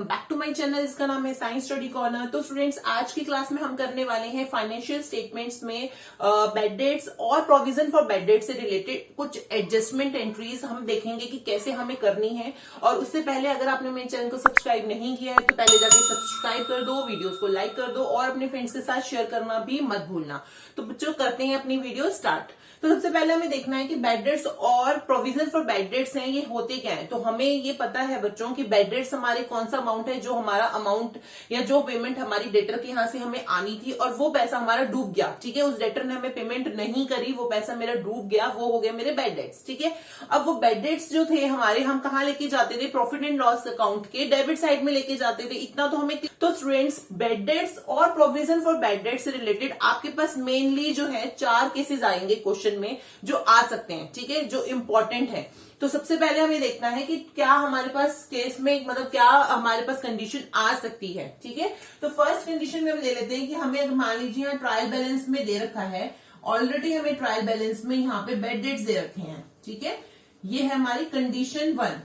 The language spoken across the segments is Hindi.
Welcome back to my channel. इसका नाम है साइंस स्टडी कॉर्नर। तो स्टूडेंट्स, आज की क्लास में हम करने वाले हैं फाइनेंशियल स्टेटमेंट्स में बैड डेट्स और प्रोविजन फॉर बैड डेट से रिलेटेड कुछ एडजस्टमेंट एंट्रीज हम देखेंगे कि कैसे हमें करनी है। और उससे पहले अगर आपने मेरे चैनल को सब्सक्राइब नहीं किया है तो पहले जाके सब्सक्राइब कर दो, वीडियोस को लाइक कर दो और अपने फ्रेंड्स के साथ शेयर करना भी मत भूलना। तो बच्चों, करते हैं अपनी वीडियो स्टार्ट। तो सबसे पहले हमें देखना है कि बैड डेट्स और प्रोविजन फॉर बैड डेट्स हैं, ये होते क्या है। तो हमें ये पता है बच्चों की बैड डेट्स हमारे कौन सा अमाउंट है, जो हमारा अमाउंट या जो पेमेंट हमारी डेटर के यहाँ से हमें आनी थी और वो पैसा हमारा डूब गया। ठीक है, उस डेटर ने हमें पेमेंट नहीं करी, वो पैसा मेरा डूब गया, वो हो गया मेरे बैड डेट्स। ठीक है, अब वो बैड डेट्स जो थे हमारे, हम कहाँ लेके जाते थे, प्रॉफिट एंड लॉस अकाउंट के डेबिट साइड में लेके जाते थे। इतना तो हमें। तो स्टूडेंट्स, बैड डेट्स और प्रोविजन फॉर बैड डेट्स से रिलेटेड आपके पास मेनली जो है 4 केसेस आएंगे क्वेश्चन में जो आ सकते हैं। ठीक है, जो इंपॉर्टेंट है। तो सबसे पहले हमें देखना है कि क्या हमारे पास केस में, मतलब क्या हमारे पास कंडीशन आ सकती है। ठीक है, तो फर्स्ट कंडीशन में हम ले लेते हैं कि हमें अगर मान लीजिए यहाँ ट्रायल बैलेंस में दे रखा है, ऑलरेडी हमें ट्रायल बैलेंस में यहाँ पे बैड डेट्स दे रखे हैं। ठीक है, ये है हमारी कंडीशन 1।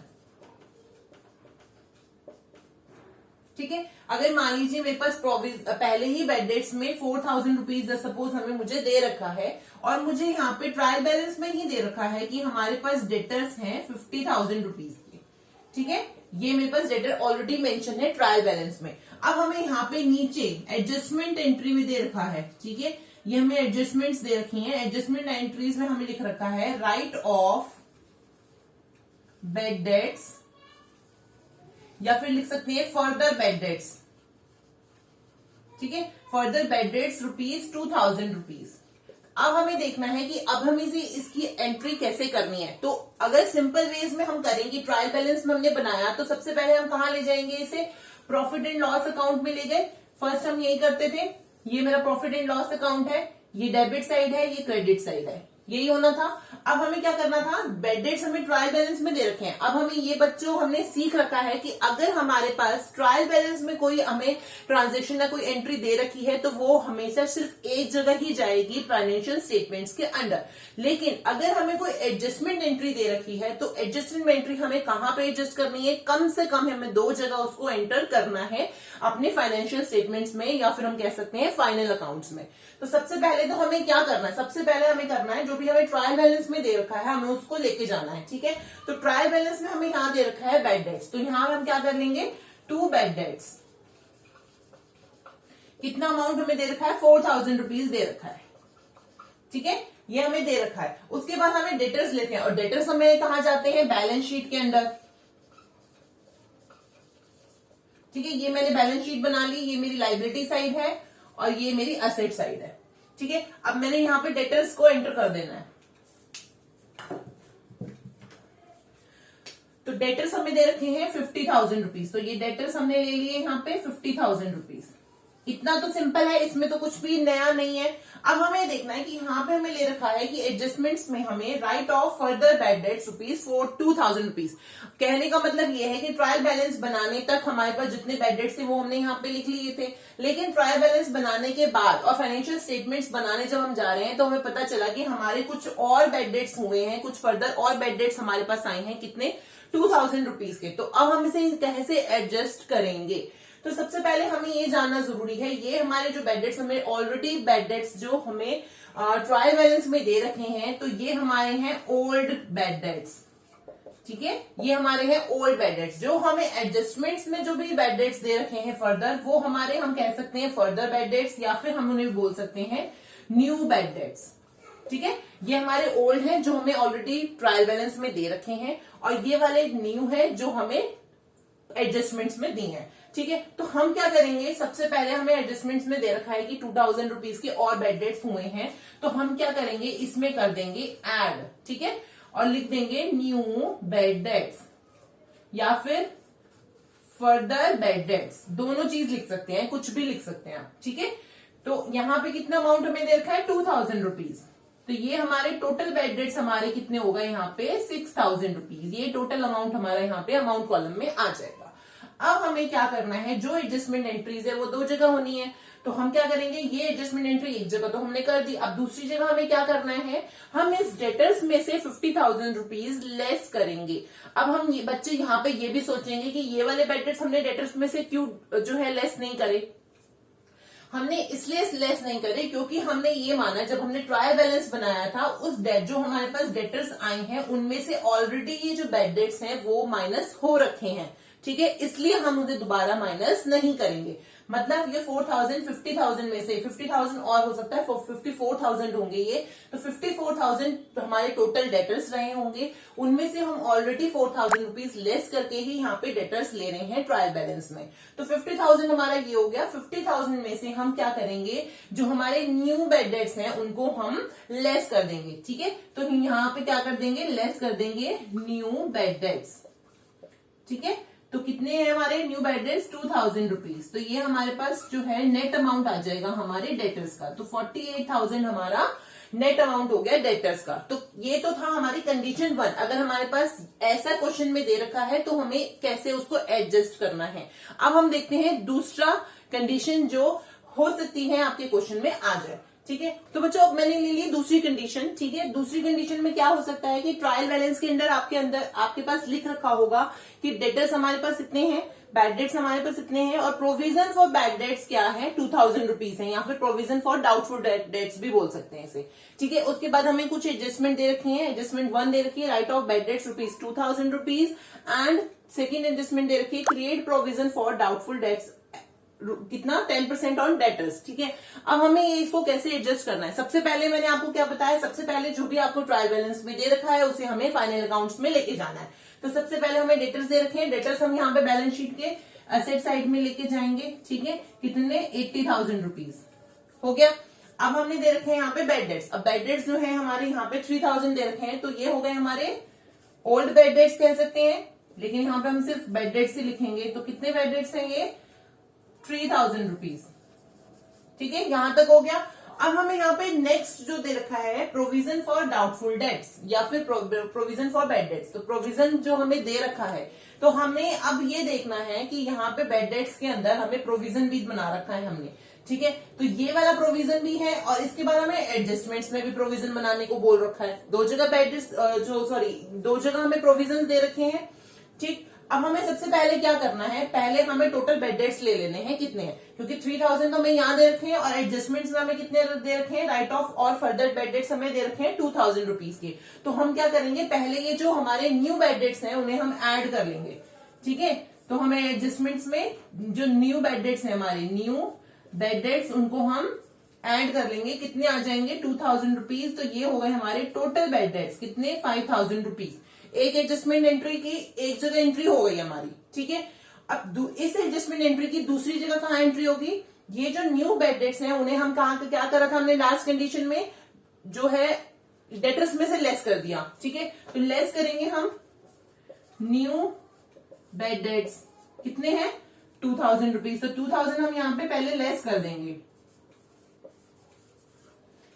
ठीक है, अगर मान लीजिए मेरे पास पहले ही बैड डेट्स में 4000 रुपीज सपोज हमें मुझे दे रखा है और मुझे यहाँ पे ट्रायल बैलेंस में ही दे रखा है कि हमारे पास डेटर्स हैं 50,000 रुपीज के। ठीक है, ये मेरे पास डेटर ऑलरेडी मेंशन है ट्रायल बैलेंस में। अब हमें यहाँ पे नीचे एडजस्टमेंट एंट्री में दे रखा है। ठीक है, ये हमें एडजस्टमेंट्स दे रखी हैं। एडजस्टमेंट एंट्रीज में हमें लिख रखा है राइट ऑफ बैड डेट्स, या फिर लिख सकते हैं फर्दर बैड डेट्स। ठीक है, फर्दर बैड डेट्स ₹2000 रुपीज। अब हमें देखना है कि अब हमें इसकी एंट्री कैसे करनी है। तो अगर सिंपल वेज में हम करेंगे, ट्रायल बैलेंस में हमने बनाया, तो सबसे पहले हम कहां ले जाएंगे, इसे प्रॉफिट एंड लॉस अकाउंट में ले गए। फर्स्ट हम यही करते थे, ये मेरा प्रॉफिट एंड लॉस अकाउंट है, ये डेबिट साइड है, ये क्रेडिट साइड है, यही होना था। अब हमें क्या करना था, बैड डेट्स हमें ट्रायल बैलेंस में दे रखे हैं। अब हमें ये बच्चों हमने सीख रखा है कि अगर हमारे पास ट्रायल बैलेंस में कोई हमें ट्रांजैक्शन या कोई एंट्री दे रखी है तो वो हमेशा सिर्फ एक जगह ही जाएगी, फाइनेंशियल स्टेटमेंट्स के अंडर। लेकिन अगर हमें कोई एडजस्टमेंट एंट्री दे रखी है तो एडजस्टमेंट एंट्री हमें कहां पे एडजस्ट करनी है, कम से कम हमें 2 जगह उसको एंटर करना है, अपने फाइनेंशियल स्टेटमेंट्स में या फिर हम कह सकते हैं फाइनल अकाउंट्स में। तो सबसे पहले तो हमें क्या करना है, सबसे पहले हमें करना है जो भी हमें ट्रायल बैलेंस में दे रखा है हमें उसको लेके जाना है। ठीक है, तो ट्रायल बैलेंस में हमें यहां दे रखा है बैड डेट्स, तो यहां हम क्या कर लेंगे, 2 बैड डेट्स। कितना अमाउंट हमें दे रखा है, 4000 रुपीज दे रखा है। ठीक है, ये हमें दे रखा है। उसके बाद हमें डेटर्स लेते हैं और डेटर्स हमें कहां जाते हैं, बैलेंस शीट के अंदर। ठीक है, ये मैंने बैलेंस शीट बना ली, ये मेरी लाइबिलिटी साइड है और ये मेरी असेट साइड है। ठीक है, अब मैंने यहां पे डेटर्स को एंटर कर देना है। तो डेटर्स हमें दे रखे हैं 50,000 रुपीज, तो ये डेटर्स हमने ले लिए यहाँ पे 50,000 रुपीज। इतना तो सिंपल है, इसमें तो कुछ भी नया नहीं है। अब हमें देखना है कि यहाँ पे हमें ले रखा है कि एडजस्टमेंट्स में हमें right of further bad dates ₹2,000 rupees. कहने का मतलब ये है कि ट्रायल बैलेंस बनाने तक हमारे पास जितने बैड डेट्स थे वो हमने यहाँ पे लिख लिए थे, लेकिन ट्रायल बैलेंस बनाने के बाद और फाइनेंशियल स्टेटमेंट्स बनाने जब हम जा रहे हैं तो हमें पता चला कि हमारे कुछ और बैड डेट्स हुए हैं, कुछ फर्दर और बैड डेट्स हमारे पास आए हैं। कितने, 2,000 रुपीज के। तो अब हम इसे कैसे एडजस्ट करेंगे, तो सबसे पहले हमें ये जानना जरूरी है, ये हमारे जो बैड डेट्स हमें ऑलरेडी बैड डेट्स जो हमें ट्रायल बैलेंस में दे रखे हैं, तो ये हमारे हैं ओल्ड बैड डेट्स। ठीक है, ये हमारे हैं ओल्ड बैड डेट्स। जो हमें एडजस्टमेंट्स में जो भी बैड डेट्स दे रखे हैं फर्दर, वो हमारे हम कह सकते हैं फर्दर बैड डेट्स, या फिर हम उन्हें बोल सकते हैं न्यू बैड डेट्स। ठीक है, ये हमारे ओल्ड हैं जो हमें ऑलरेडी ट्रायल बैलेंस में दे रखे हैं, और ये वाले न्यू है जो हमें एडजस्टमेंट्स में दी हैं। ठीक है, तो हम क्या करेंगे, सबसे पहले हमें एडजस्टमेंट्स में दे रखा है कि 2,000 रुपीज के और बैड डेट्स हुए हैं, तो हम क्या करेंगे, इसमें कर देंगे ऐड। ठीक है, और लिख देंगे न्यू बैड डेट्स या फिर फर्दर बैड डेट्स, दोनों चीज लिख सकते हैं, कुछ भी लिख सकते हैं आप। ठीक है, तो यहाँ पे कितना अमाउंट हमें दे रखा है, 2,000 रुपीज। तो ये हमारे टोटल बैड डेट्स हमारे कितने हो गए यहाँ पे, 6,000 रुपीज। ये टोटल अमाउंट हमारा यहाँ पे अमाउंट कॉलम में आ जाएगा। अब हमें क्या करना है, जो एडजस्टमेंट एंट्रीज है वो 2 जगह होनी है, तो हम क्या करेंगे, ये एडजस्टमेंट एंट्री एक जगह तो हमने कर दी, अब दूसरी जगह हमें क्या करना है, हम इस डेटर्स में से 50,000 रुपीज लेस करेंगे। अब हम ये बच्चे यहाँ पे ये भी सोचेंगे कि ये वाले बेड हमने डेटर्स में से क्यों जो है लेस नहीं करे। हमने इसलिए लेस नहीं करे क्योंकि हमने ये माना, जब हमने ट्रायल बैलेंस बनाया था, उस डेट जो हमारे पास डेटर्स आए हैं उनमें से ऑलरेडी ये जो बेड डेट्स हैं वो माइनस हो रखे हैं, ठीक है, इसलिए हम उन्हें दोबारा माइनस नहीं करेंगे। मतलब ये 4,000 50,000 में से 50,000 और हो सकता है 54,000 होंगे ये, तो 54,000 हमारे टोटल डेटर्स रहे होंगे, उनमें से हम ऑलरेडी 4,000 रुपीज लेस करके ही यहाँ पे डेटर्स ले रहे हैं ट्रायल बैलेंस में। तो 50,000 हमारा ये हो गया। 50,000 में से हम क्या करेंगे, जो हमारे न्यू बेड डेट्स हैं उनको हम लेस कर देंगे, ठीक है। तो यहाँ पे क्या कर देंगे, लेस कर देंगे न्यू बेड डेट्स, ठीक है। तो कितने हैं हमारे न्यू बेड डेट्स, 2,000 रुपीज। तो ये हमारे पास जो है नेट अमाउंट आ जाएगा हमारे डेटर्स का। तो 48,000 हमारा नेट अमाउंट हो गया डेटर्स का। तो ये तो था हमारी कंडीशन 1। अगर हमारे पास ऐसा क्वेश्चन में दे रखा है तो हमें कैसे उसको एडजस्ट करना है। अब हम देखते हैं दूसरा कंडीशन जो हो सकती है आपके क्वेश्चन में आ जाए, ठीक है। तो बच्चों अब मैंने ले ली दूसरी कंडीशन, ठीक है। दूसरी कंडीशन में क्या हो सकता है कि ट्रायल बैलेंस के अंदर आपके पास लिख रखा होगा कि डेटर्स हमारे पास इतने हैं, बैड डेट्स हमारे पास इतने हैं, और प्रोविजन फॉर बैड डेट्स क्या है, 2,000 रुपीज है, या फिर प्रोविजन फॉर डाउटफुल डेट्स भी बोल सकते हैं इसे, ठीक है। उसके बाद हमें कुछ एडजस्टमेंट दे रखी है। एडजस्टमेंट 1 दे रखी है, write off bad debts rupees 2,000 rupees, and second adjustment दे रखी है, create provision for doubtful debts, कितना 10% ऑन डेटर्स, ठीक है। अब हमें ये इसको कैसे एडजस्ट करना है। सबसे पहले मैंने आपको क्या बताया, सबसे पहले जो भी आपको ट्रायल बैलेंस में दे रखा है उसे हमें फाइनल अकाउंट्स में लेके जाना है। तो सबसे पहले हमें डेटर्स दे रखे हैं, डेटर्स हम यहाँ पे बैलेंस शीट के एसेट साइड में लेके जाएंगे, ठीक है। कितने, 80,000 रुपीज हो गया। अब हमने दे रखे हैं यहाँ पे बेड डेट्स। अब बेड डेट्स जो है हमारे यहाँ पे 3,000 दे रखे हैं, तो ये हो गए हमारे ओल्ड बेड डेट्स कह सकते हैं, लेकिन यहाँ पे हम सिर्फ बेड डेट्स ही लिखेंगे। तो कितने बेड डेट्स हैं ये, 3,000 रुपीज, ठीक है। यहां तक हो गया। अब हमें यहाँ पे नेक्स्ट जो दे रखा है, प्रोविजन फॉर डाउटफुल डेट्स या फिर प्रोविजन फॉर बैड डेट्स। तो प्रोविजन जो हमें दे रखा है, तो हमें अब ये देखना है कि यहाँ पे बैड डेट्स के अंदर हमें प्रोविजन भी बना रखा है हमने, ठीक है। तो ये वाला प्रोविजन भी है, और इसके बाद हमें एडजस्टमेंट्स में भी प्रोविजन बनाने को बोल रखा है। दो जगह हमें प्रोविजन दे रखे हैं, ठीक। अब हमें सबसे पहले क्या करना है, पहले हमें टोटल बेड डेट्स ले लेने हैं, कितने हैं, क्योंकि 3,000 तो हमें यहाँ दे रखे हैं, और एडजस्टमेंट्स में हमें कितने दे रखे हैं, राइट ऑफ और फर्दर बेड डेट्स हमें दे रखे हैं 2,000 रुपीज के। तो हम क्या करेंगे, पहले ये जो हमारे न्यू बेड डेट्स हैं उन्हें हम ऐड कर लेंगे, ठीक है। तो हमें एडजस्टमेंट्स में जो न्यू बेड डेट्स है, हमारे न्यू बेड डेट्स, उनको हम ऐड कर लेंगे। कितने आ जाएंगे, 2,000 रुपीज। तो ये हो गए हमारे टोटल बेड डेट्स, कितने, 5,000 रुपीज। एक एडजस्टमेंट एंट्री की एक जगह एंट्री हो गई हमारी, ठीक है। अब इस एडजस्टमेंट एंट्री की दूसरी जगह कहाँ एंट्री होगी, ये जो न्यू बेड डेट्स हैं उन्हें हम कहाँ क्या करा था हमने, लास्ट कंडीशन में जो है डेटर्स में से लेस कर दिया, ठीक है। तो लेस करेंगे हम न्यू बेड डेट्स, कितने हैं, 2,000 रुपीज। तो 2,000 हम यहाँ पे पहले लेस कर देंगे।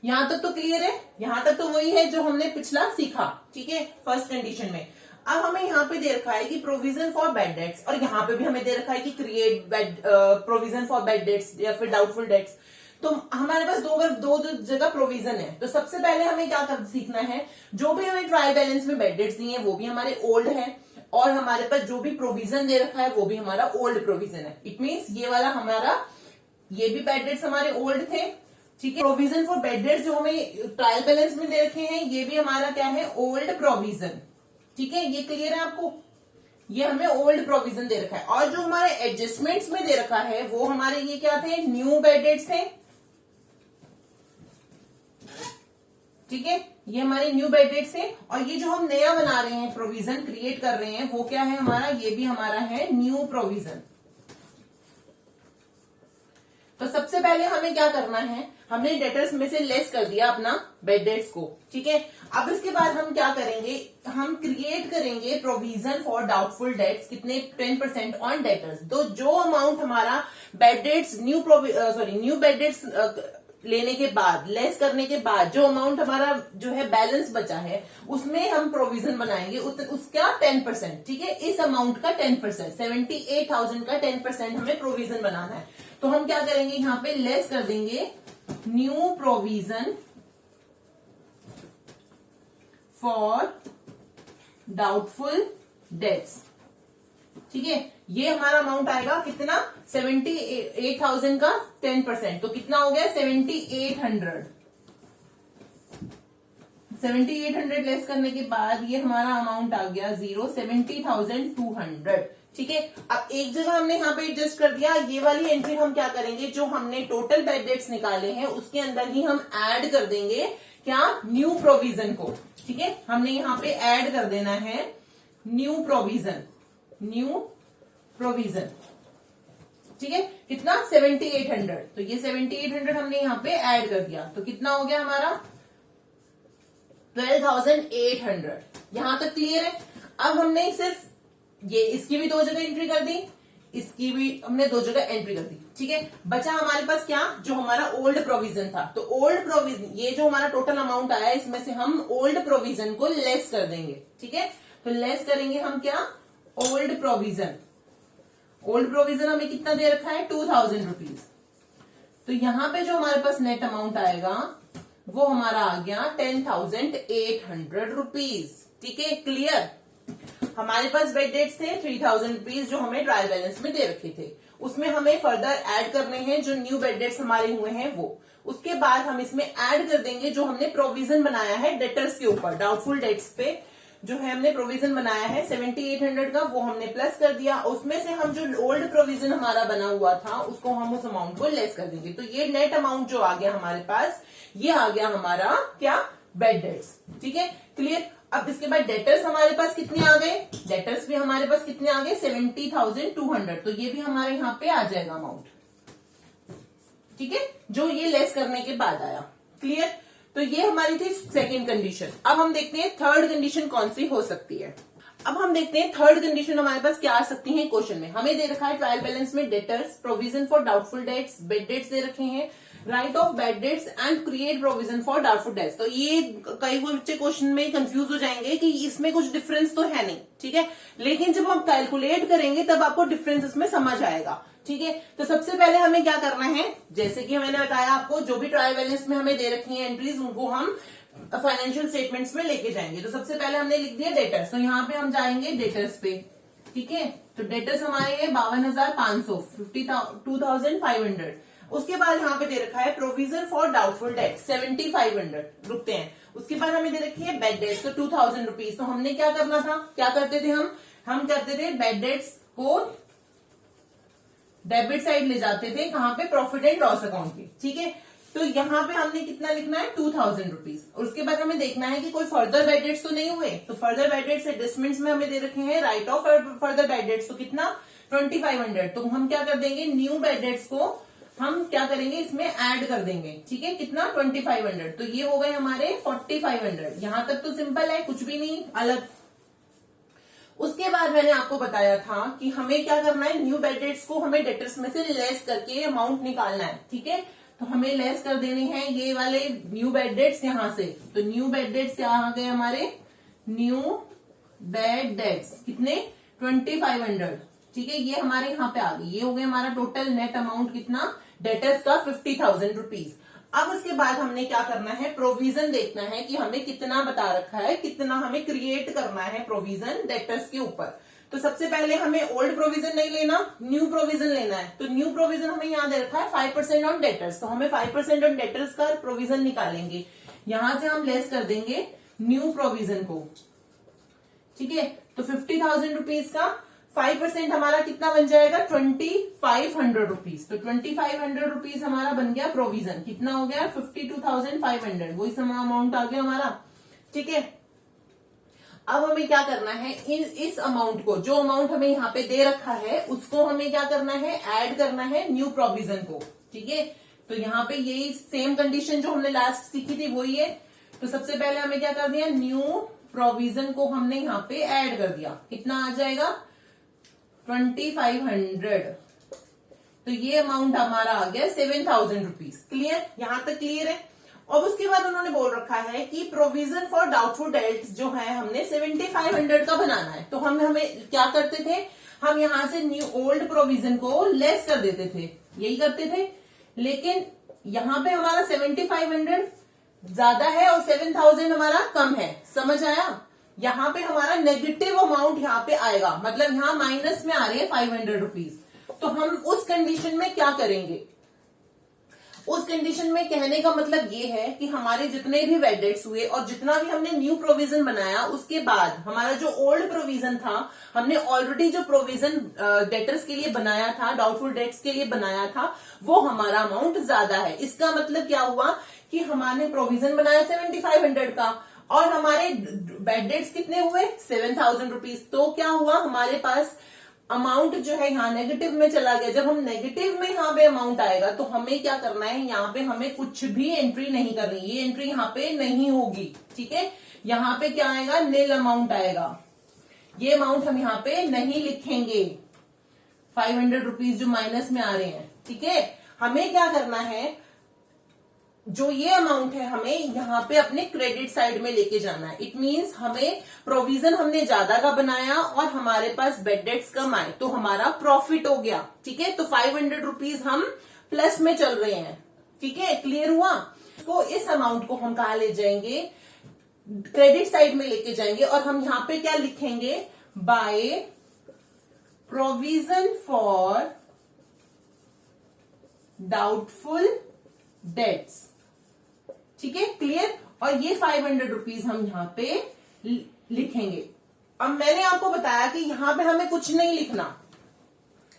यहां तक तो क्लियर है, यहां तक तो वही है जो हमने पिछला सीखा, ठीक है, फर्स्ट कंडीशन में। अब हमें यहाँ पे दे रखा है कि प्रोविजन फॉर बैड डेट्स, और यहाँ पे भी हमें दे रखा है कि create provision for bad debts या फिर डाउटफुल डेट्स। तो हमारे पास दो जगह प्रोविजन है। तो सबसे पहले हमें क्या सीखना है, जो भी हमें ट्रायल बैलेंस में बैड डेट्स दिए हैं वो भी हमारे ओल्ड है, और हमारे पास जो भी प्रोविजन दे रखा है वो भी हमारा ओल्ड प्रोविजन है। इट मीन्स ये वाला हमारा, ये भी बैड डेट्स हमारे ओल्ड थे, ठीक है। प्रोविजन फॉर बेड डेट्स जो हमें ट्रायल बैलेंस में दे रखे हैं, ये भी हमारा क्या है, ओल्ड प्रोविजन, ठीक है। ये क्लियर है आपको, ये हमें ओल्ड प्रोविजन दे रखा है। और जो हमारे एडजस्टमेंट्स में दे रखा है वो हमारे ये क्या थे, न्यू बेड डेट्स थे, ठीक है। ये हमारे न्यू बेड डेट्स है। और ये जो हम नया बना रहे हैं, प्रोविजन क्रिएट कर रहे हैं, वो क्या है हमारा, ये भी हमारा है न्यू प्रोविजन। तो सबसे पहले हमें क्या करना है, हमने डेटर्स में से लेस कर दिया अपना बेड डेट्स को, ठीक है। अब इसके बाद हम क्या करेंगे, हम क्रिएट करेंगे प्रोविजन फॉर डाउटफुल डेट्स, कितने, 10% ऑन डेटर्स। तो जो अमाउंट हमारा bad debts new bad debts लेने के बाद, लेस करने के बाद जो अमाउंट हमारा जो है बैलेंस बचा है उसमें हम प्रोविजन बनाएंगे उसका 10%, ठीक है। इस अमाउंट का 10%, 78,000 का 10% हमें प्रोविजन बनाना है। तो हम क्या करेंगे, यहाँ पे लेस कर देंगे new provision for doubtful dates, ठीक है। ये हमारा अमाउंट आएगा कितना, 78,000 का 10%, तो कितना हो गया 7,800। 7,800 लेस करने के बाद ये हमारा अमाउंट आ गया 70,200, ठीक है। अब एक जगह हमने यहाँ पे एडजस्ट कर दिया, ये वाली एंट्री हम क्या करेंगे, जो हमने टोटल बैड डेट्स निकाले हैं उसके अंदर ही हम ऐड कर देंगे क्या, न्यू प्रोविजन को, ठीक है। हमने यहाँ पे ऐड कर देना है न्यू प्रोविजन, ठीक है। कितना 7,800, तो ये 7,800 हमने यहाँ पे ऐड कर दिया, तो कितना हो गया हमारा 12,800। यहां तक क्लियर है। अब हमने सिर्फ ये इसकी भी 2 जगह एंट्री कर दी, इसकी भी हमने 2 जगह एंट्री कर दी, ठीक है। बचा हमारे पास क्या, जो हमारा ओल्ड प्रोविजन था, तो ओल्ड प्रोविजन, ये जो हमारा टोटल अमाउंट आया इसमें से हम ओल्ड प्रोविजन को लेस कर देंगे, ठीक है। तो लेस करेंगे हम क्या, ओल्ड प्रोविजन। ओल्ड प्रोविजन हमें कितना दे रखा है, 2,000 रुपीज। तो यहां पे जो हमारे पास नेट अमाउंट आएगा वो हमारा आ गया 10,800 रुपीज, ठीक है। क्लियर। हमारे पास बेड डेट्स थे 3,000 रुपीज जो हमें ट्रायल बैलेंस में दे रखे थे, उसमें हमें फर्दर ऐड करने हैं जो न्यू बेड डेट्स हमारे हुए हैं वो। उसके बाद हम इसमें ऐड कर देंगे जो हमने प्रोविजन बनाया है डेटर्स के ऊपर, डाउटफुल डेट्स पे जो है हमने प्रोविजन बनाया है 7,800 का, वो हमने प्लस कर दिया। उसमें से हम जो ओल्ड प्रोविजन हमारा बना हुआ था उसको हम उस अमाउंट को लेस कर देंगे। तो ये नेट अमाउंट जो आ गया हमारे पास, ये आ गया हमारा क्या, बेड डेट्स, ठीक है। क्लियर। अब इसके बाद डेटर्स हमारे पास कितने आ गए, डेटर्स भी हमारे पास कितने आ गए 70,200, तो ये भी हमारे यहाँ पे आ जाएगा अमाउंट, ठीक है, जो ये लेस करने के बाद आया। क्लियर। तो ये हमारी थी सेकेंड कंडीशन। अब हम देखते हैं थर्ड कंडीशन कौन सी हो सकती है। अब हम देखते हैं थर्ड कंडीशन हमारे पास क्या आ सकती है क्वेश्चन में। हमें दे रखा है ट्रायल बैलेंस में debtors, provision for doubtful debts, bad debts दे रखे हैं, write off bad debts and create provision for doubtful debts. तो ये कई बच्चे क्वेश्चन में कंफ्यूज हो जाएंगे कि इसमें कुछ डिफरेंस तो है नहीं, ठीक है, लेकिन जब हम कैलकुलेट करेंगे तब आपको डिफरेंस इसमें समझ आएगा, ठीक है। तो सबसे पहले हमें क्या करना है, जैसे कि मैंने बताया आपको, जो भी ट्रायल बैलेंस में हमें दे रखी है एंट्रीज उनको हम फाइनेंशियल स्टेटमेंट्स में लेके जाएंगे। तो सबसे पहले हमने लिख दिया डेटर्स, तो यहाँ पे हम जाएंगे डेटर्स पे, ठीक है। तो डेटर्स हमारे है 52,500, 52,500। उसके बाद यहाँ पे दे रखा है प्रोविजन फॉर डाउटफुल डेट 7,500, रुकते हैं। उसके बाद हमें दे रखी है बेड डेट्स, तो 2,000 रुपीज। तो हमने क्या करना था, क्या करते थे हम करते थे बेड डेट्स को डेबिट साइड ले जाते थे, कहां पे, प्रॉफिट एंड लॉस अकाउंट पे, ठीक है। तो यहाँ पे हमने कितना लिखना है 2,000 रुपीज। और उसके बाद हमें देखना है कि कोई फर्दर बेड डेट्स तो नहीं हुए, तो फर्दर बेड डेट्स एडजस्टमेंट्स में हमें दे रखे हैं write of further bad debts, तो कितना 2,500। तो हम क्या कर देंगे, न्यू बेड डेट्स को हम क्या करेंगे, इसमें ऐड कर देंगे, ठीक है। कितना 2,500, तो ये हो गए हमारे 4,500। यहां तक तो सिंपल है, कुछ भी नहीं अलग। उसके बाद मैंने आपको बताया था कि हमें क्या करना है, न्यू बेड डेट्स को हमें डेटर्स में से लेस करके अमाउंट निकालना है, ठीक है। तो हमें लेस कर देने हैं ये वाले न्यू बेड डेट्स यहां से। तो न्यू बेड डेट्स यहाँ आ गए हमारे, न्यू बेड डेट्स कितने 2,500, ठीक है। ये हमारे यहाँ पे आ गई, ये हो गया हमारा टोटल नेट अमाउंट कितना, डेटर्स का 50,000 रुपीज। अब उसके बाद हमने क्या करना है, प्रोविजन देखना है कि हमें कितना बता रखा है, कितना हमें क्रिएट करना है प्रोविजन डेटर्स के ऊपर। तो सबसे पहले हमें ओल्ड प्रोविजन नहीं लेना, न्यू प्रोविजन लेना है। तो न्यू प्रोविजन हमें यहाँ दे रखा है 5% ऑन डेटर्स, तो हमें 5% ऑन डेटर्स का प्रोविजन निकालेंगे। यहां से हम लेस कर देंगे न्यू प्रोविजन को, ठीक है। तो 50,000 रुपीज का 5% हमारा कितना बन जाएगा 2,500 रुपीज। तो 2,500 रुपीज हमारा बन गया प्रोविजन, कितना हो गया 52,500, वही समा अमाउंट आ गया हमारा, ठीक है। अब हमें क्या करना है, इस अमाउंट को, जो अमाउंट हमें यहाँ पे दे रखा है उसको हमें क्या करना है, ऐड करना है न्यू प्रोविजन को, ठीक है। तो यहाँ पे यही सेम कंडीशन जो हमने लास्ट सीखी थी वही है। तो सबसे पहले हमें क्या कर दिया, न्यू प्रोविजन को हमने यहाँ पे ऐड कर दिया, कितना आ जाएगा 2,500। तो तो ये अमाउंट हमारा आ गया 7,000 रुपीज। क्लियर, यहां तक क्लियर है। और उसके बाद उन्होंने बोल रखा है कि प्रोविजन फॉर डाउटफुल डेट्स जो है हमने 7,500 का बनाना है। तो हमें क्या करते थे, हम यहां से न्यू ओल्ड प्रोविजन को लेस कर देते थे, यही करते थे। लेकिन यहां पे हमारा 7,500 ज्यादा है और 7,000 हमारा कम है, समझ आया। यहाँ पे हमारा नेगेटिव अमाउंट यहाँ पे आएगा, मतलब यहाँ माइनस में आ रही है 500 रुपीज। तो हम उस कंडीशन में क्या करेंगे, उस कंडीशन में कहने का मतलब ये है कि हमारे जितने भी बैड डेट्स हुए और जितना भी हमने न्यू प्रोविजन बनाया, उसके बाद हमारा जो ओल्ड प्रोविजन था, हमने ऑलरेडी जो प्रोविजन डेटर्स के लिए बनाया था, डाउटफुल डेट्स के लिए बनाया था, वो हमारा अमाउंट ज्यादा है। इसका मतलब क्या हुआ कि हमारे प्रोविजन बनाया 7,500 का और हमारे बैड डेट्स कितने हुए 7,000 रुपीज। तो क्या हुआ, हमारे पास अमाउंट जो है यहाँ नेगेटिव में चला गया। जब हम नेगेटिव में यहाँ पे अमाउंट आएगा तो हमें क्या करना है, यहाँ पे हमें कुछ भी एंट्री नहीं करनी, ये एंट्री यहाँ पे नहीं होगी। ठीक है, यहाँ पे क्या आएगा, नील अमाउंट आएगा, ये अमाउंट हम यहाँ पे नहीं लिखेंगे, 500 रुपीज जो माइनस में आ रहे हैं। ठीक है, हमें क्या करना है, जो ये अमाउंट है हमें यहाँ पे अपने क्रेडिट साइड में लेके जाना है। इट मींस हमें प्रोविजन हमने ज्यादा का बनाया और हमारे पास बैड डेट्स कम आए तो हमारा प्रॉफिट हो गया। ठीक है, तो 500 रुपीज हम प्लस में चल रहे हैं। ठीक है, क्लियर हुआ। तो इस अमाउंट को हम कहा ले जाएंगे, क्रेडिट साइड में लेके जाएंगे और हम यहाँ पे क्या लिखेंगे, by provision for doubtful dates. ठीक है, क्लियर। और ये 500 रुपीज हम यहाँ पे लिखेंगे। अब मैंने आपको बताया कि यहाँ पे हमें कुछ नहीं लिखना,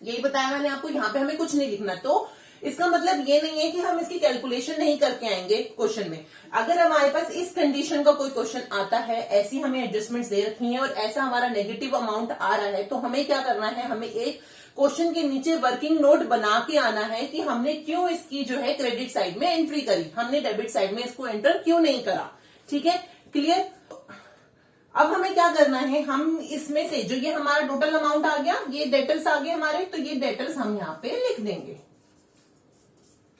यही बताया मैंने आपको, यहाँ पे हमें कुछ नहीं लिखना। तो इसका मतलब ये नहीं है कि हम इसकी कैलकुलेशन नहीं करके आएंगे क्वेश्चन में। अगर हमारे पास इस कंडीशन का कोई क्वेश्चन आता है, ऐसी हमें एडजस्टमेंट्स दे रखी हैं और ऐसा हमारा नेगेटिव अमाउंट आ रहा है, तो हमें क्या करना है, हमें एक क्वेश्चन के नीचे वर्किंग नोट बना के आना है कि हमने क्यों इसकी जो है क्रेडिट साइड में एंट्री करी, हमने डेबिट साइड में इसको एंटर क्यों नहीं करा। ठीक है, क्लियर। अब हमें क्या करना है, हम इसमें से जो ये हमारा टोटल अमाउंट आ गया, ये डेटर्स आ गए हमारे, तो ये डेटर्स हम यहाँ पे लिख देंगे,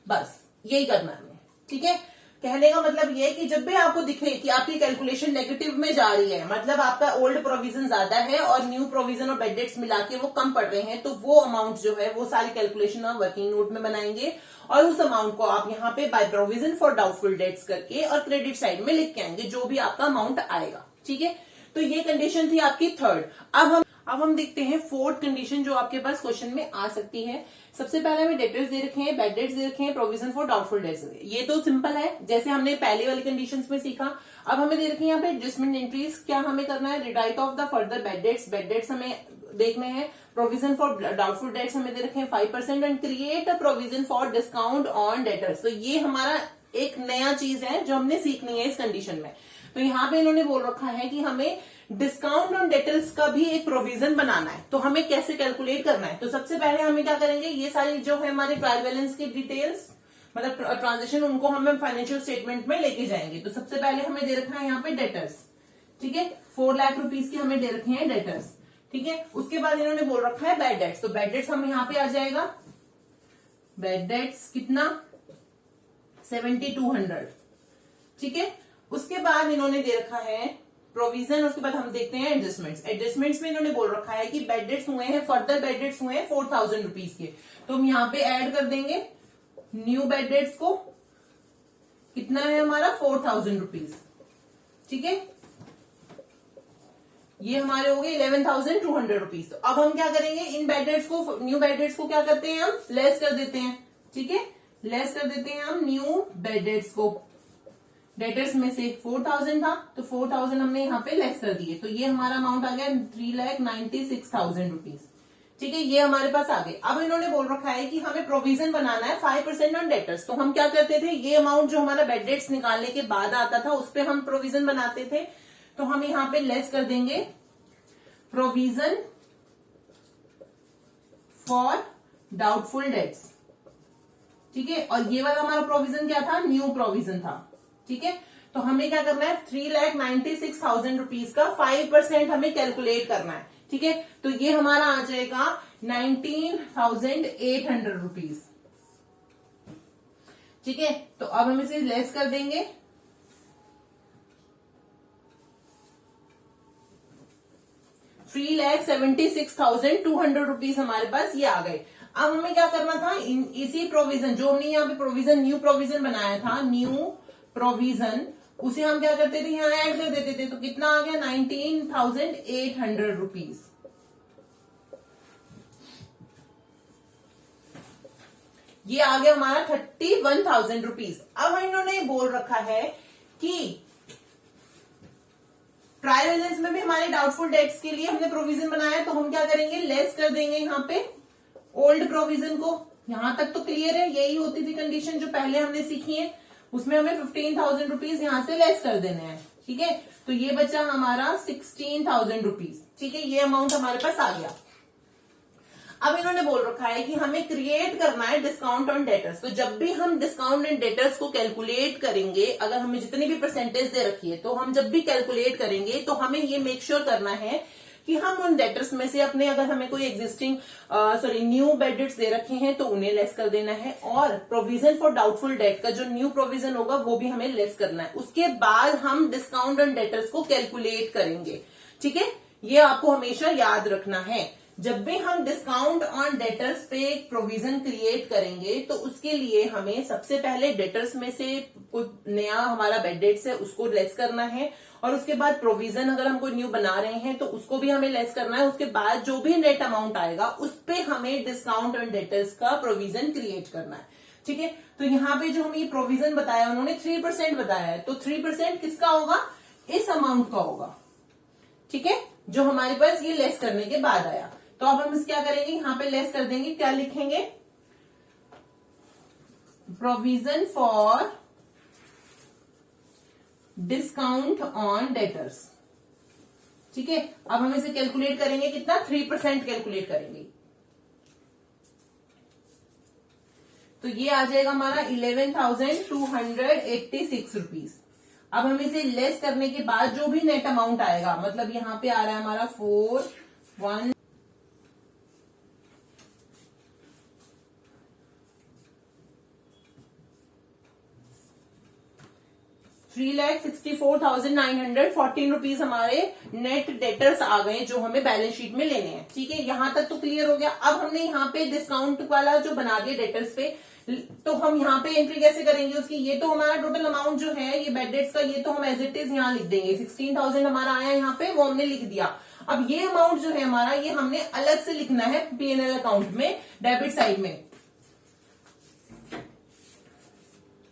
बस यही करना है। ठीक है, कहने का मतलब ये है कि जब भी आपको दिखे कि आपकी कैलकुलेशन नेगेटिव में जा रही है, मतलब आपका ओल्ड प्रोविजन ज्यादा है और न्यू प्रोविजन और बेड डेट्स मिला के वो कम पड़ रहे हैं, तो वो अमाउंट जो है वो सारी कैलकुलेशन आप वर्किंग नोट में बनाएंगे और उस अमाउंट को आप यहाँ पे by provision for doubtful dates करके और क्रेडिट साइड में लिख के आएंगे, जो भी आपका अमाउंट आएगा। ठीक है, तो ये कंडीशन थी आपकी थर्ड। अब हम देखते हैं फोर्थ कंडीशन जो आपके पास क्वेश्चन में आ सकती है। सबसे पहले हमें डेटर्स दे रखे हैं, बैड डेट्स दे रखे हैं, प्रोविजन फॉर डाउटफुल डेट्स। ये तो सिंपल है, जैसे हमने पहले वाली कंडीशंस में सीखा। अब हमें दे रखी है यहाँ पे एडजस्टमेंट एंट्रीज, क्या हमें करना है, write off the further bad debts हमें देखने हैं, प्रोविजन फॉर डाउटफुल डेट्स हमें दे रखे हैं 5% and create a provision for discount on debtors. तो ये हमारा एक नया चीज है जो हमने सीखनी है इस कंडीशन में। तो यहाँ पे इन्होंने बोल रखा है कि हमें डिस्काउंट ऑन डेटर्स का भी एक प्रोविजन बनाना है। तो हमें कैसे कैलकुलेट करना है, तो सबसे पहले हमें क्या करेंगे, ये सारी जो है हमारे ट्रायल बैलेंस की डिटेल्स, मतलब ट्रांजेक्शन, उनको हम फाइनेंशियल स्टेटमेंट में लेके जाएंगे। तो सबसे पहले हमें दे रखा है यहाँ पे डेटर्स। ठीक है, 4 लाख रुपीज की हमें दे रखे हैं डेटर्स। ठीक है, उसके बाद इन्होंने बोल रखा है बैड डेट्स। तो बैड डेट्स हम यहाँ पे आ जाएगा, बैड डेट्स कितना 7,200। ठीक है, उसके बाद इन्होंने दे रखा है प्रोविजन, उसके बाद हम देखते हैं एडजस्टमेंट्स। एडजस्टमेंट्स में इन्होंने बोल रखा है कि बेड डेट्स हुए हैं, फर्दर बेड डेट्स हुए हैं 4,000 रुपीज के, तो हम यहाँ पे ऐड कर देंगे न्यू बेड डेट्स को, कितना है हमारा 4,000 रुपीज। ठीक है, ये हमारे हो गए 11,200 रुपीज। तो अब हम क्या करेंगे, इन बेड डेट्स को, न्यू बेड डेट्स को क्या करते हैं, हम लेस कर देते हैं। ठीक है, लेस कर देते हैं हम न्यू बेड डेट्स को। डेटर्स में से 4,000 था तो 4,000 हमने यहाँ पे लेस कर दिए, तो ये हमारा अमाउंट आ गया 3,96,000 रुपीज। ठीक है, ये हमारे पास आ गए। अब इन्होंने बोल रखा है कि हमें प्रोविजन बनाना है 5% ऑन डेटर्स। तो हम क्या करते थे, ये अमाउंट जो हमारा बेड डेट्स निकालने के बाद आता था उस पर हम प्रोविजन बनाते थे। तो हम यहाँ पे लेस कर देंगे प्रोविजन फॉर डाउटफुल डेट्स। ठीक है, और ये वाला हमारा प्रोविजन क्या था, न्यू प्रोविजन था। ठीक है, तो हमें क्या करना है, 3,96,000 रुपीज का 5% हमें कैलकुलेट करना है। ठीक है, तो ये हमारा आ जाएगा 19,800 रुपीज। ठीक है, तो अब हम इसे लेस कर देंगे। ₹3,76,200 रुपीज हमारे पास ये आ गए। अब हमें क्या करना था, इसी प्रोविजन जो हमने यहाँ पे प्रोविजन न्यू प्रोविजन बनाया था, न्यू प्रोविजन, उसे हम क्या करते थे, यहाँ ऐड कर देते थे। तो कितना आ गया, 19,800 रुपीज। ये आ गया हमारा 31,000 रुपीज। अब इन्होंने बोल रखा है कि ट्रायल बैलेंस में भी हमारे डाउटफुल डेट्स के लिए हमने प्रोविजन बनाया, तो हम क्या करेंगे, लेस कर देंगे यहाँ पे ओल्ड प्रोविजन को। यहां तक तो क्लियर है, यही होती थी कंडीशन जो पहले हमने सीखी है, उसमें हमें 15,000 रुपीज यहां से लेस कर देने हैं। ठीक है, तो ये बचा हमारा 16,000 रुपीज। ठीक है, ये अमाउंट हमारे पास आ गया। अब इन्होंने बोल रखा है कि हमें क्रिएट करना है डिस्काउंट ऑन डेटर्स। तो जब भी हम डिस्काउंट एंड डेटर्स को कैलकुलेट करेंगे, अगर हमें जितनी भी परसेंटेज दे रखी है, तो हम जब भी कैलकुलेट करेंगे तो हमें ये मेक श्योर करना है कि हम उन डेटर्स में से अपने, अगर हमें कोई एग्जिस्टिंग न्यू बेड डेट्स दे रखे हैं तो उन्हें लेस कर देना है, और प्रोविजन फॉर डाउटफुल डेट का जो न्यू प्रोविजन होगा वो भी हमें लेस करना है। उसके बाद हम डिस्काउंट ऑन डेटर्स को कैलकुलेट करेंगे। ठीक है, ये आपको हमेशा याद रखना है। जब भी हम डिस्काउंट ऑन डेटर्स पे एक प्रोविजन क्रिएट करेंगे तो उसके लिए हमें सबसे पहले डेटर्स में से कोई नया हमारा बेड डेट्स है उसको लेस करना है, और उसके बाद प्रोविजन अगर हम कोई न्यू बना रहे हैं तो उसको भी हमें लेस करना है। उसके बाद जो भी नेट अमाउंट आएगा उस पे हमें डिस्काउंट ऑन डेटर्स का प्रोविजन क्रिएट करना है। ठीक है, तो यहाँ पे जो हमें ये प्रोविजन बताया उन्होंने 3% बताया है, तो 3% किसका होगा, इस अमाउंट का होगा। ठीक है, जो हमारे पास ये लेस करने के बाद आया। तो अब हम इस क्या करेंगे, यहां पे लेस कर देंगे, क्या लिखेंगे, provision for discount on debtors. ठीक है, अब हम इसे कैलकुलेट करेंगे, कितना, 3% कैलकुलेट करेंगे। तो ये आ जाएगा हमारा 11,286 रुपीज। अब हम इसे लेस करने के बाद जो भी नेट अमाउंट आएगा, मतलब यहां पे आ रहा है हमारा 3,64,914 रुपीज हमारे नेट डेटर्स आ गए जो हमें बैलेंस शीट में लेने हैं। ठीक है, यहां तक तो क्लियर हो गया। अब हमने यहाँ पे डिस्काउंट वाला जो बना दिया डेटर्स पे, तो हम यहाँ पे एंट्री कैसे करेंगे उसकी, ये तो हमारा टोटल अमाउंट जो है ये बेड डेट्स का, ये तो हम एज इट इज यहाँ लिख देंगे। 16,000 हमारा आया यहाँ पे, वो हमने लिख दिया। अब ये अमाउंट जो है हमारा, ये हमने अलग से लिखना है P&L अकाउंट में, डेबिट साइड में।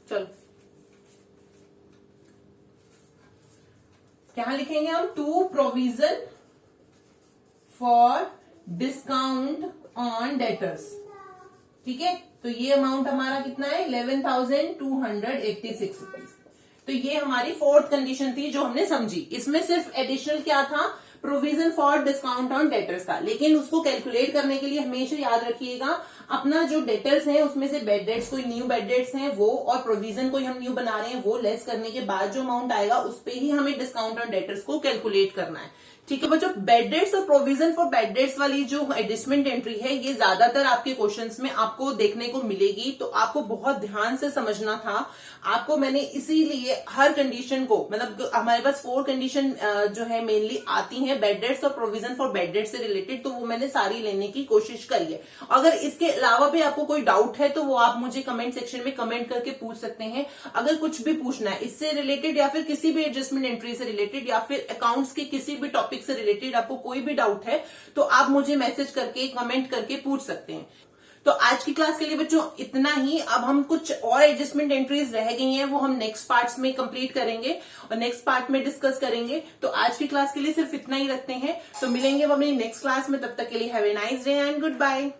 चलो क्या लिखेंगे हम, to provision for discount on debtors. ठीक है, तो ये अमाउंट हमारा कितना है, 11,286 रुपीज। तो ये हमारी फोर्थ कंडीशन थी जो हमने समझी। इसमें सिर्फ एडिशनल क्या था, provision for discount on debtors था, लेकिन उसको कैलकुलेट करने के लिए हमेशा याद रखिएगा अपना जो डेटर्स है उसमें से बेड डेट्स, कोई न्यू बेड डेट्स हैं वो, और प्रोविजन कोई हम न्यू बना रहे हैं वो लेस करने के बाद जो अमाउंट आएगा उस पे ही हमें डिस्काउंट ऑन डेटर्स को कैलकुलेट करना है। ठीक है बच्चों, बेड डेट्स और प्रोविजन फॉर बेड डेट्स वाली जो एडजस्टमेंट एंट्री है ये ज्यादातर आपके क्वेश्चंस में आपको देखने को मिलेगी, तो आपको बहुत ध्यान से समझना था। आपको मैंने इसीलिए हर कंडीशन को, मतलब हमारे पास 4 कंडीशन जो है मेनली आती हैं बेड डेट्स और प्रोविजन फॉर बेड डेट्स से रिलेटेड, तो वो मैंने सारी लेने की कोशिश करी है। अगर इसके अलावा भी आपको कोई डाउट है तो वो आप मुझे कमेंट सेक्शन में कमेंट करके पूछ सकते हैं। अगर कुछ भी पूछना है इससे रिलेटेड या फिर किसी भी एडजस्टमेंट एंट्री से रिलेटेड या फिर अकाउंट्स के किसी भी टॉपिक से रिलेटेड आपको कोई भी डाउट है तो आप मुझे मैसेज करके कमेंट करके पूछ सकते हैं। तो आज की क्लास के लिए बच्चों इतना ही। अब हम कुछ और एडजस्टमेंट एंट्रीज रह गई हैं वो हम नेक्स्ट पार्ट्स में कंप्लीट करेंगे और नेक्स्ट पार्ट में डिस्कस करेंगे। तो आज की क्लास के लिए सिर्फ इतना ही रखते हैं, तो मिलेंगे हम अपनी नेक्स्ट क्लास में। तब तक के लिए have a nice day and good bye.